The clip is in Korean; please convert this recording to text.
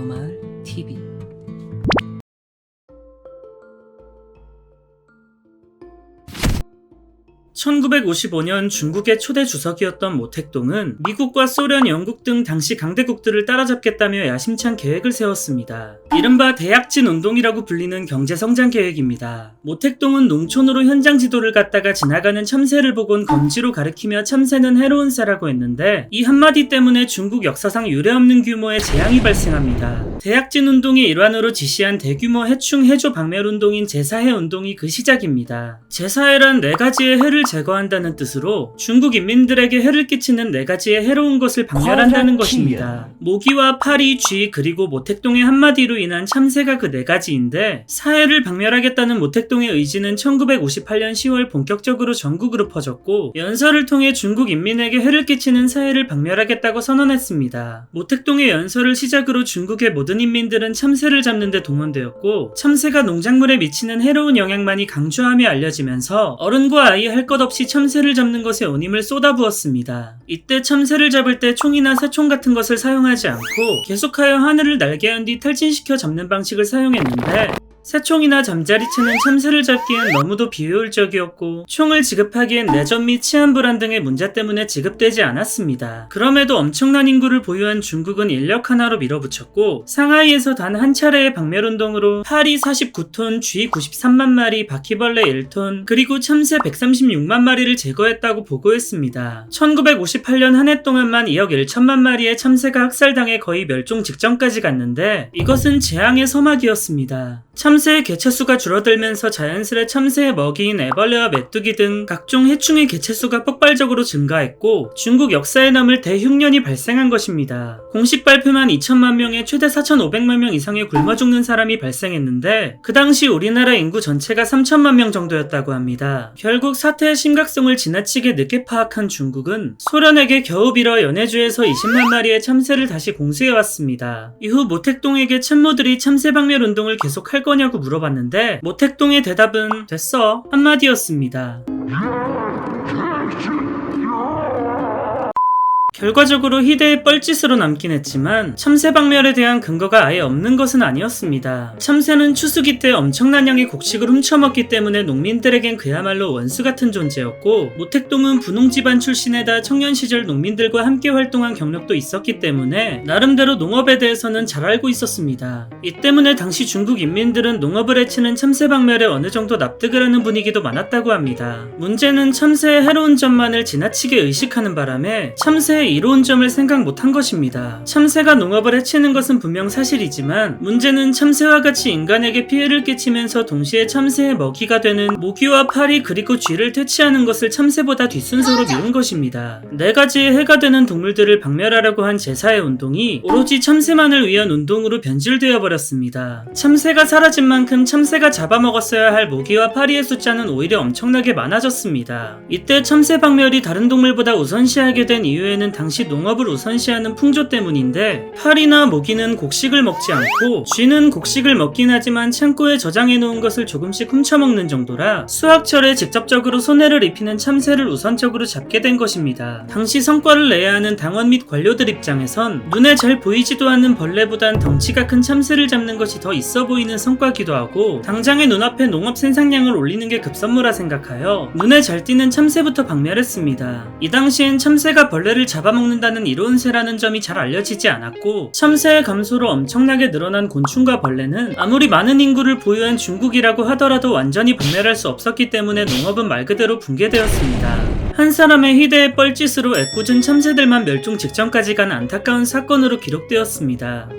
바로마을 TV. (1955년) 중국의 초대 주석이었던 모택동은 미국과 소련, 영국 등 당시 강대국들을 따라잡겠다며 야심찬 계획을 세웠습니다. 이른바 대약진 운동이라고 불리는 경제성장 계획입니다. 모택동은 농촌으로 현장 지도를 갖다가 지나가는 참새를 보곤 검지로 가리키며 참새는 해로운 새라고 했는데, 이 한마디 때문에 중국 역사상 유례없는 규모의 재앙이 발생합니다. 대약진 운동의 일환으로 지시한 대규모 해충 해조 박멸 운동인 제사해 운동이 그 시작입니다. 제사해란 4가지의 해를 제거한다는 뜻으로 중국 인민들에게 해를 끼치는 4가지의 해로운 것을 박멸한다는 것입니다. 모기와 파리, 쥐, 그리고 모택동의 한마디로 인한 참새가 그 4가지인데, 사해를 박멸하겠다는 모택동의 의지는 1958년 10월 본격적으로 전국으로 퍼졌고, 연설을 통해 중국 인민에게 해를 끼치는 사해를 박멸하겠다고 선언했습니다. 모택동의 연설을 시작으로 중국의 모든 인민들은 참새를 잡는 데 동원되었고, 참새가 농작물에 미치는 해로운 영향만이 강조하며 알려지면서 어른과 아이 할 것 없이 참새를 잡는 것에 온 힘을 쏟아부었습니다. 이때 참새를 잡을 때 총이나 새총 같은 것을 사용하지 않고 계속하여 하늘을 날개한 뒤 탈진시켜 잡는 방식을 사용했는데, 새총이나 잠자리채는 참새를 잡기엔 너무도 비효율적이었고, 총을 지급하기엔 내전 및 치안 불안 등의 문제 때문에 지급되지 않았습니다. 그럼에도 엄청난 인구를 보유한 중국은 인력 하나로 밀어붙였고, 상하이에서 단 한 차례의 박멸운동으로 파리 49톤, 쥐 93만 마리, 바퀴벌레 1톤, 그리고 참새 136만 마리를 제거했다고 보고했습니다. 1958년 한 해 동안만 2억 1천만 마리의 참새가 학살당해 거의 멸종 직전까지 갔는데, 이것은 재앙의 서막이었습니다. 참새의 개체수가 줄어들면서 자연스레 참새의 먹이인 애벌레와 메뚜기 등 각종 해충의 개체수가 폭발적으로 증가했고, 중국 역사에 남을 대흉년이 발생한 것입니다. 공식 발표만 2천만 명에 최대 4,500만 명 이상의 굶어 죽는 사람이 발생했는데, 그 당시 우리나라 인구 전체가 3천만 명 정도였다고 합니다. 결국 사태의 심각성을 지나치게 늦게 파악한 중국은 소련에게 겨우 빌어 연해주에서 20만 마리의 참새를 다시 공수해왔습니다. 이후 모택동에게 참모들이 참새 박멸 운동을 계속할 거냐고 물어봤는데, 모택동의 대답은 됐어 한마디였습니다. 결과적으로 희대의 뻘짓으로 남긴 했지만 참새 박멸에 대한 근거가 아예 없는 것은 아니었습니다. 참새는 추수기 때 엄청난 양의 곡식을 훔쳐먹기 때문에 농민들에겐 그야말로 원수 같은 존재였고, 모택동은 분홍집안 출신에다 청년 시절 농민들과 함께 활동한 경력도 있었기 때문에 나름대로 농업에 대해서는 잘 알고 있었습니다. 이 때문에 당시 중국 인민들은 농업을 해치는 참새 박멸에 어느 정도 납득을 하는 분위기도 많았다고 합니다. 문제는 참새의 해로운 점만을 지나치게 의식하는 바람에 참새의 이로운 점을 생각 못한 것입니다. 참새가 농업을 해치는 것은 분명 사실이지만, 문제는 참새와 같이 인간에게 피해를 끼치면서 동시에 참새의 먹이가 되는 모기와 파리 그리고 쥐를 퇴치하는 것을 참새보다 뒷순서로 미룬 것입니다. 4가지의 해가 되는 동물들을 박멸하려고 한 제사의 운동이 오로지 참새만을 위한 운동으로 변질되어 버렸습니다. 참새가 사라진 만큼 참새가 잡아먹었어야 할 모기와 파리의 숫자는 오히려 엄청나게 많아졌습니다. 이때 참새 박멸이 다른 동물보다 우선시하게 된 이유에는 당시 농업을 우선시하는 풍조 때문인데, 파리나 모기는 곡식을 먹지 않고 쥐는 곡식을 먹긴 하지만 창고에 저장해 놓은 것을 조금씩 훔쳐먹는 정도라 수확철에 직접적으로 손해를 입히는 참새를 우선적으로 잡게 된 것입니다. 당시 성과를 내야 하는 당원 및 관료들 입장에선 눈에 잘 보이지도 않는 벌레보단 덩치가 큰 참새를 잡는 것이 더 있어 보이는 성과기도 하고, 당장의 눈앞에 농업 생산량을 올리는 게 급선무라 생각하여 눈에 잘 띄는 참새부터 박멸했습니다. 이 당시엔 참새가 벌레를 잡아먹는다는 이로운 새라는 점이 잘 알려지지 않았고, 참새의 감소로 엄청나게 늘어난 곤충과 벌레는 아무리 많은 인구를 보유한 중국이라고 하더라도 완전히 박멸할 수 없었기 때문에 농업은 말 그대로 붕괴되었습니다. 한 사람의 희대의 뻘짓으로 애꿎은 참새들만 멸종 직전까지 간 안타까운 사건으로 기록되었습니다.